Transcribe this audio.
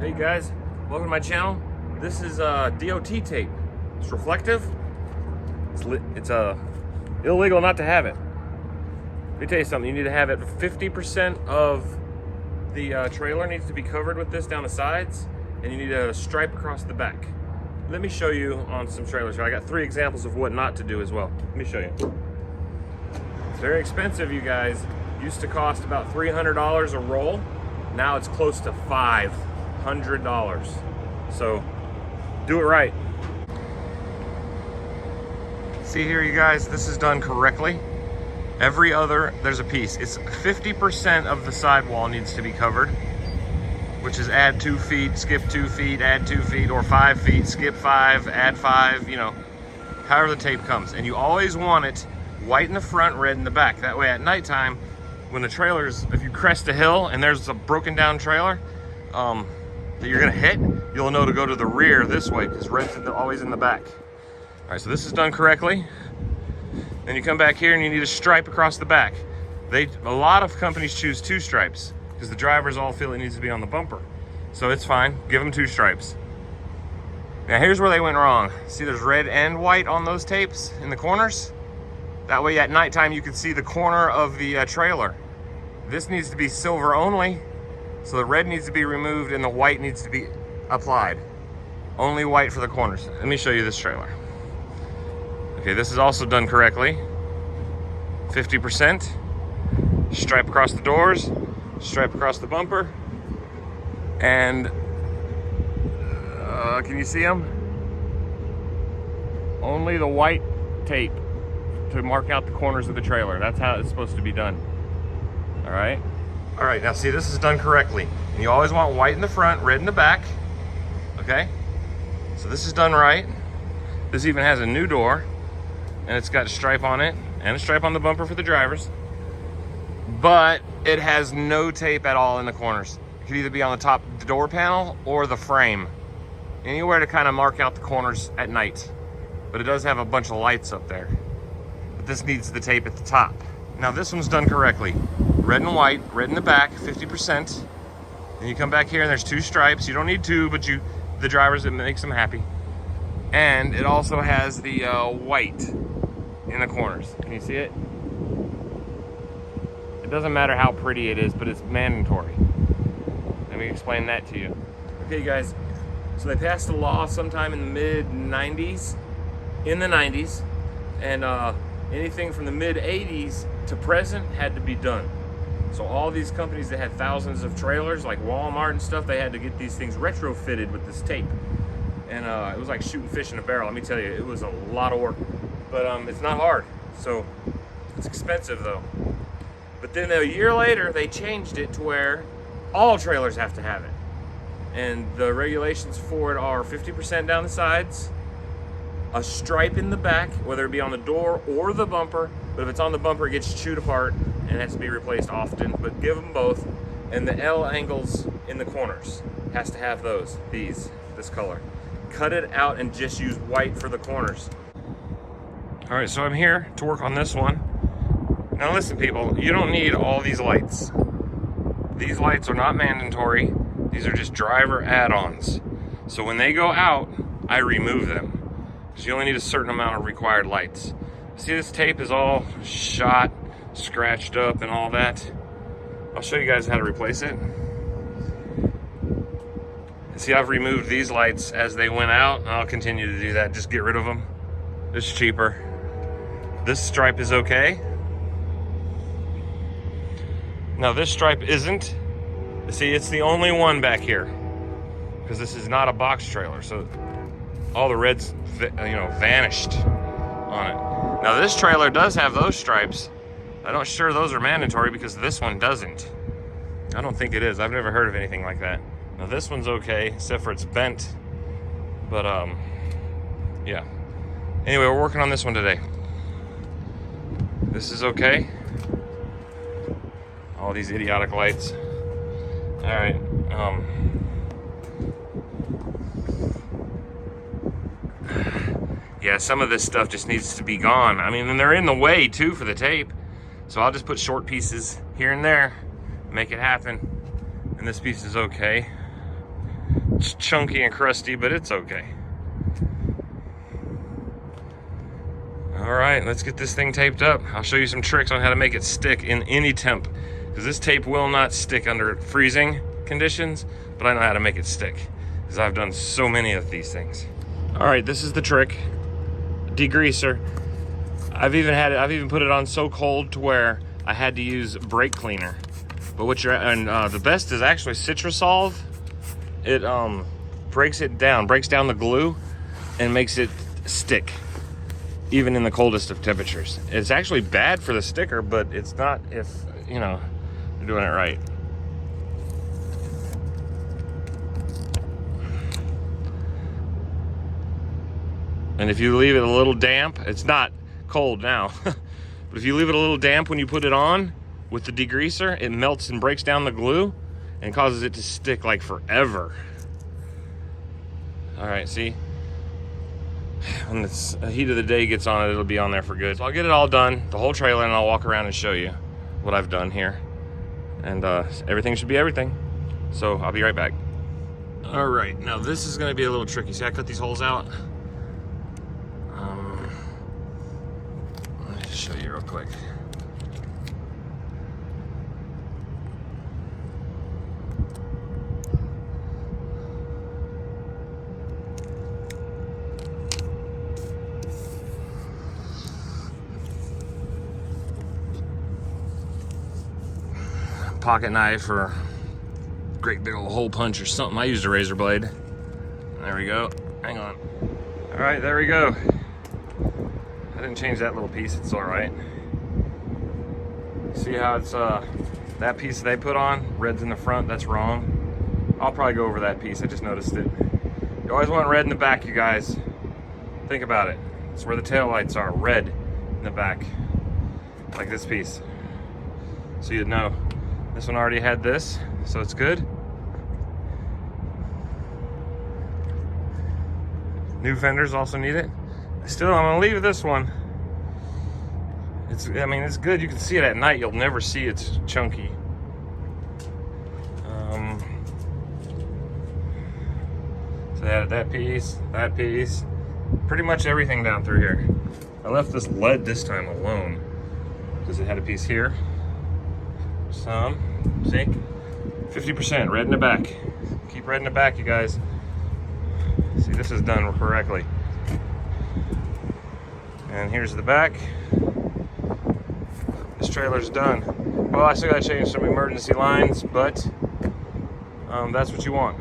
Hey guys, welcome to my channel. This is DOT tape. It's reflective. It's illegal not to have it. Let me tell you something. You need to have it. 50% of the trailer needs to be covered with this down the sides, and you need a stripe across the back. Let me show you on some trailers here. I got 3 examples of what not to do as well. Let me show you. It's very expensive, you guys. Used to cost about $300 a roll. Now it's close to $500. So do it right. See here, you guys, this is done correctly. There's a piece. It's 50% of the sidewall needs to be covered, which is add 2 feet, skip 2 feet, add 2 feet, or 5 feet, skip 5, add 5, you know, however the tape comes. And you always want it white in the front, red in the back. That way at nighttime, when the trailers, if you crest a hill and there's a broken down trailer that you're gonna hit, you'll know to go to the rear this way, because red's always in the back. All right, so this is done correctly. Then you come back here and you need a stripe across the back. A lot of companies choose 2 stripes because the drivers all feel it needs to be on the bumper. So it's fine, give them 2 stripes. Now here's where they went wrong. See, there's red and white on those tapes in the corners. That way at nighttime you can see the corner of the trailer. This needs to be silver only, so the red needs to be removed and the white needs to be applied. Only white for the corners. Let me show you this trailer. Okay, this is also done correctly. 50%. Stripe across the doors, stripe across the bumper, and can you see them? Only the white tape to mark out the corners of the trailer. That's how it's supposed to be done. All right, now see, this is done correctly. And you always want white in the front, red in the back. Okay, so this is done right. This even has a new door, and it's got a stripe on it and a stripe on the bumper for the drivers, but it has no tape at all in the corners. It could either be on the top door panel or the frame, anywhere to kind of mark out the corners at night. But it does have a bunch of lights up there. But this needs the tape at the top. Now this one's done correctly. Red and white, red in the back, 50%. Then you come back here and there's 2 stripes. You don't need 2, but the drivers, it makes them happy. And it also has the white in the corners. Can you see it? It doesn't matter how pretty it is, but it's mandatory. Let me explain that to you. Okay, guys, so they passed a law sometime in the mid-90s, and anything from the mid-80s to present had to be done. So all these companies that had thousands of trailers, like Walmart and stuff, they had to get these things retrofitted with this tape. And it was like shooting fish in a barrel. Let me tell you, it was a lot of work. But it's not hard, so it's expensive though. But then a year later, they changed it to where all trailers have to have it. And the regulations for it are 50% down the sides, a stripe in the back, whether it be on the door or the bumper. But if it's on the bumper, it gets chewed apart and has to be replaced often. But give them both. And the L angles in the corners has to have this color. Cut it out and just use white for the corners. All right, so I'm here to work on this one. Now listen, people, you don't need all these lights. These lights are not mandatory. These are just driver add-ons. So when they go out, I remove them, because you only need a certain amount of required lights. See, this tape is all shot, scratched up and all that. I'll show you guys how to replace it. See, I've removed these lights as they went out, and I'll continue to do that. Just get rid of them. It's cheaper. This stripe is okay. Now this stripe isn't. See, it's the only one back here, because this is not a box trailer, so all the red's, vanished on it. Now this trailer does have those stripes. I'm not sure those are mandatory because this one doesn't. I don't think it is. I've never heard of anything like that. Now this one's okay, except for it's bent. But yeah. Anyway, we're working on this one today. This is okay. All these idiotic lights. All right. Yeah, some of this stuff just needs to be gone. I mean, and they're in the way too for the tape. So I'll just put short pieces here and there, make it happen. And this piece is okay. It's chunky and crusty, but it's okay. All right, let's get this thing taped up. I'll show you some tricks on how to make it stick in any temp, because this tape will not stick under freezing conditions, but I know how to make it stick because I've done so many of these things. All right, this is the trick. Degreaser. I've even put it on so cold to where I had to use brake cleaner. But the best is actually Citrusolve. It breaks down the glue and makes it stick even in the coldest of temperatures. It's actually bad for the sticker, but it's not if, you know, you're doing it right. And if you leave it a little damp, it's not cold now, but if you leave it a little damp when you put it on with the degreaser, it melts and breaks down the glue and causes it to stick like forever. All right, see? When the heat of the day gets on it, it'll be on there for good. So I'll get it all done, the whole trailer, and I'll walk around and show you what I've done here. And everything should be everything. So I'll be right back. All right, now this is gonna be a little tricky. See, I cut these holes out. Let me just show you real quick. Pocket knife or great big old hole punch or something. I used a razor blade. There we go. Hang on. All right, there we go. I didn't change that little piece. It's all right. See how it's that piece they put on, red's in the front, that's wrong. I'll probably go over that piece. I just noticed it. You always want red in the back, you guys. Think about it. It's where the tail lights are, red in the back, like this piece. So you'd know. This one already had this, so it's good. New fenders also need it. Still, I'm gonna leave this one. I mean, it's good. You can see it at night. You'll never see it's chunky. So that piece, pretty much everything down through here. I left this lead this time alone because it had a piece here. Some, see, 50% red in the back. Keep red in the back, you guys. See, this is done correctly. And here's the back. This trailer's done. Well, I still gotta change some emergency lines, but that's what you want.